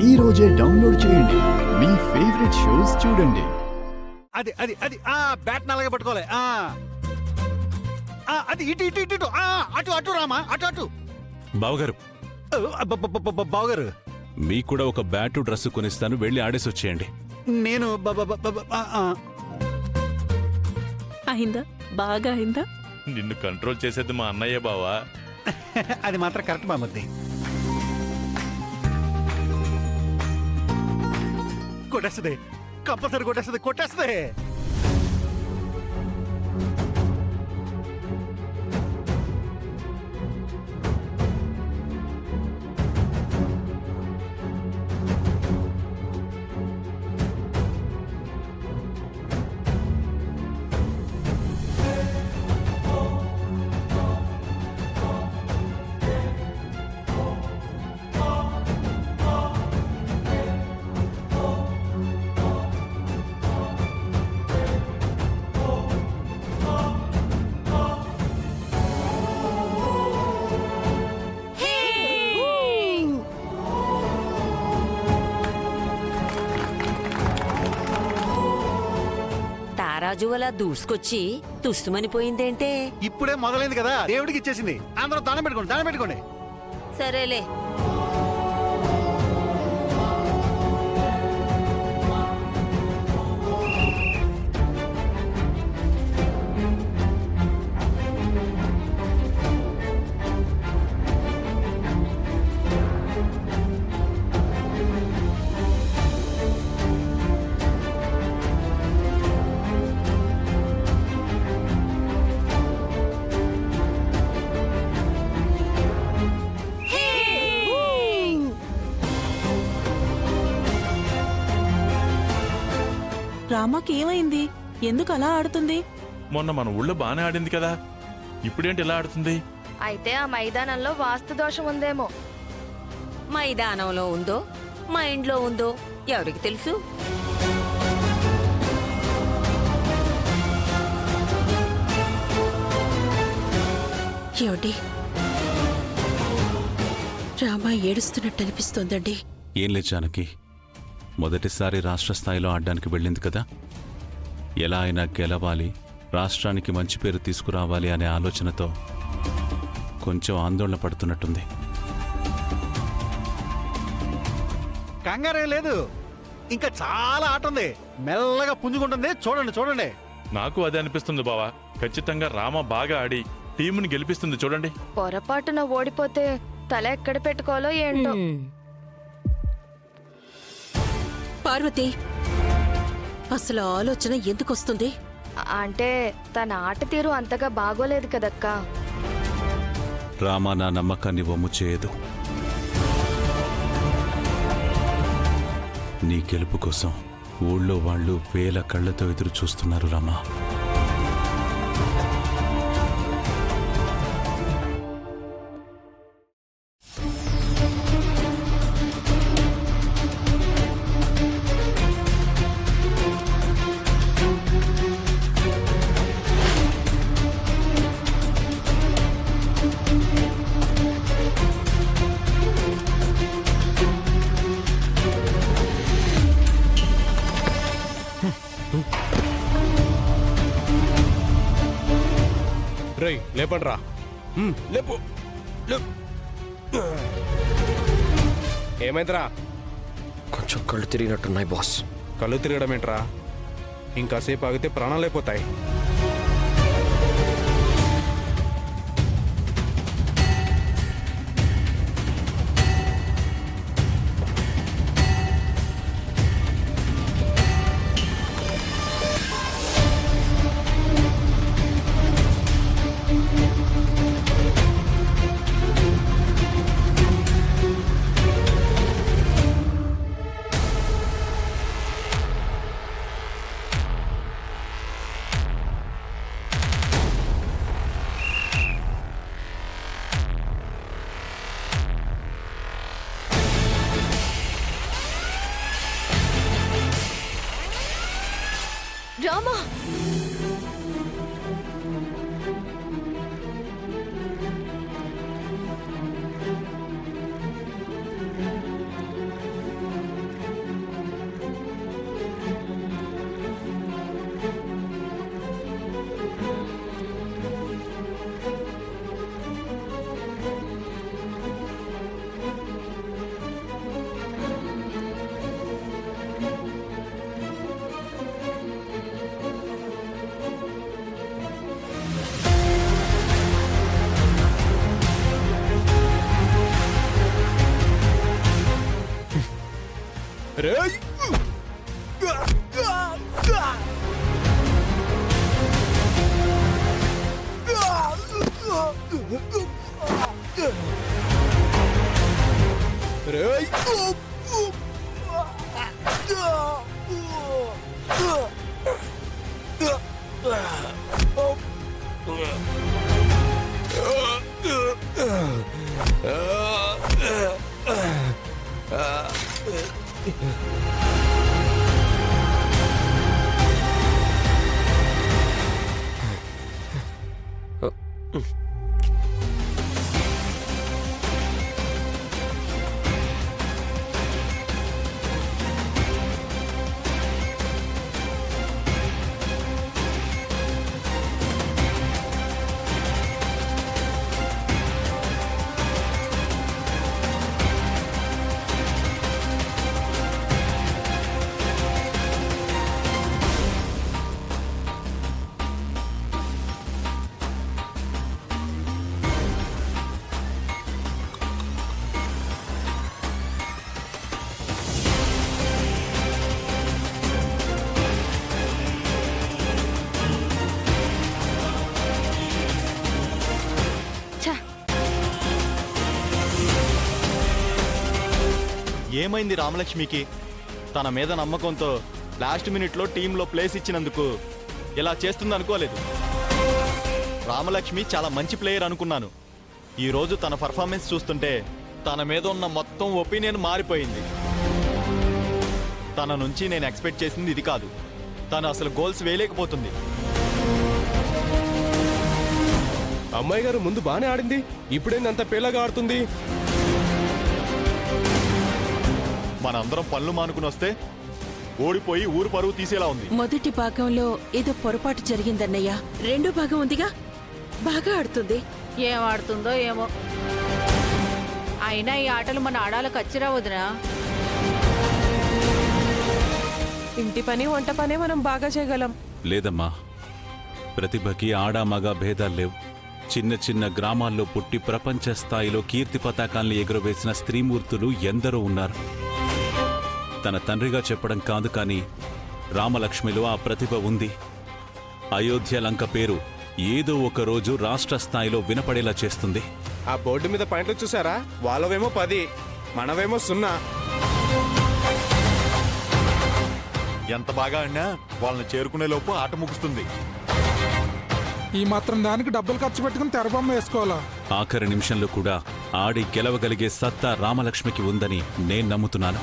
ఈ రోజే డౌన్లోడ్ చేయండి. మీ ఫేవరెట్ షోస్ చూడండి. అది అది అది బ్యాట్ నల్లగా పట్టుకోవాలి. అది ఇటు ఇటు ఇటు ఇటు అటు అటు రామా అటు అటు. బావగారు, బావగారు, మీకు కూడా ఒక బ్యాటు డ్రెస్ కొనిస్తాను, వెళ్ళి ఆడేసి వచ్చేయండి. నేను అయిందా? బాగా అయిందా? నిన్ను కంట్రోల్ చేసేది మా అన్నయ్య బావా. అది మాత్రం కరెక్ట్ బామ్మద్ది. కొట్టేస్తుంది, కంపల్సరీ కొట్టేస్తుంది, కొట్టేస్తుంది. రాజు అలా దూసుకొచ్చి తుస్సుమనిపోయిందేంటే? ఇప్పుడే మొదలైంది కదా, దేవుడికి ఇచ్చేసింది. అందరూ దండం పెట్టుకోండి, దండం పెట్టుకోండి. సరేలే. రామాకి ఏమైంది? ఎందుకు అలా ఆడుతుంది? మొన్న మన ఊళ్ళో బానే ఆడింది కదా, ఇప్పుడేంటి ఇలా ఆడుతుంది? అయితే ఆ మైదానంలో వాస్తు దోషం ఉందేమో. మైదానంలో ఉందో మా ఇంట్లో ఉందో ఎవరికి తెలుసు? ఏమండి, రామా ఏడుస్తున్నట్టు అనిపిస్తోందండి. ఏం లేదు జానకి, మొదటిసారి రాష్ట్ర స్థాయిలో ఆడడానికి వెళ్ళింది కదా, ఎలా అయినా గెలవాలి, రాష్ట్రానికి మంచి పేరు తీసుకురావాలి అనే ఆలోచనతో కొంచెం ఆందోళన పడుతున్నట్టుంది. కంగారేం లేదు, ఇంకా చాలా ఆట ఉంది. మెల్లగా పుంజుకుంటుంది. చూడండి చూడండి. నాకు అదే అనిపిస్తుంది బావా. ఖచ్చితంగా రామ బాగా ఆడి టీముని గెలిపిస్తుంది చూడండి. పొరపాటున ఓడిపోతే తల ఎక్కడ పెట్టుకోవాలో ఏంటో. పార్వతి, అసలు ఆలోచన ఎందుకొస్తుంది? అంటే తన ఆట తీరు అంతగా బాగోలేదు కదక్కా. రామా నా నమ్మకాన్ని వమ్ము చేయదు. నీ గెలుపు కోసం ఊళ్ళో వాళ్ళు వేల కళ్లతో ఎదురు చూస్తున్నారు రామా. రేయ్, లేపండ్రా. లేపు. ఏమైందిరా? కొంచెం కళ్ళు తిరిగినట్టున్నాయి బాస్. కళ్ళు తిరగడం ఏంట్రా? ఇంకాసేపు ఆగితే ప్రాణాలైపోతాయి. రామా, రేయ్! రేయ్! ఏమైంది రామలక్ష్మికి? తన మీద నమ్మకంతో లాస్ట్ మినిట్లో టీంలో ప్లేస్ ఇచ్చినందుకు ఇలా చేస్తుంది అనుకోలేదు. రామలక్ష్మి చాలా మంచి ప్లేయర్ అనుకున్నాను. ఈరోజు తన పర్ఫార్మెన్స్ చూస్తుంటే తన మీద ఉన్న మొత్తం ఒపీనియన్ మారిపోయింది. తన నుంచి నేను ఎక్స్పెక్ట్ చేసింది ఇది కాదు. తను అసలు గోల్స్ వేయలేకపోతుంది. అమ్మాయి గారు ముందు బానే ఆడింది, ఇప్పుడేందంత పేలగా ఆడుతుంది. మనందరం పనులు మానుకుని వస్తే ఓడిపోయి ఊరు పరువు తీసేలా ఉంది. మొదటి భాగంలో ఏదో పొరపాటు జరిగిందన్నయ్య. రెండో భాగం ఉందిగా, బాగా ఆడుతుంది. ఏం ఆడుతుందో ఏమో. అయినా ఈ ఆటలు మన ఆడాలకు కచ్చిరా వదినా. ఇంటి పని వంట పనే మనం బాగా చేయగలం. లేదమ్మా, ప్రతిభకి ఆడా మగ భేదాలు లేవు. చిన్న చిన్న గ్రామాల్లో పుట్టి ప్రపంచ స్థాయిలో కీర్తి పతాకాల్ని ఎగురవేసిన స్త్రీమూర్తులు ఎందరో ఉన్నారు. తన తండ్రిగా చెప్పడం కాదు, కానీ రామలక్ష్మిలో ఆ ప్రతిభ ఉంది. అయోధ్య లంక పేరు ఏదో ఒక రోజు రాష్ట్ర స్థాయిలో వినపడేలా చేస్తుంది. ఆ బోర్డు మీద పాయింట్లు చూసారా? వాళ్ళవేమో 10, మనవేమో 0. ఎంత బాగా ఆడినా వాళ్ళని చేరుకునే లోపు ఆట ముగుస్తుంది. ఈ మాత్రం దానికి డబ్బులు ఖర్చు పెట్టుకుని తెరబొమ్మ వేసుకోవాలా? ఆఖరి నిమిషంలో కూడా ఆడి గెలవగలిగే సత్తా రామలక్ష్మికి ఉందని నేను నమ్ముతున్నాను.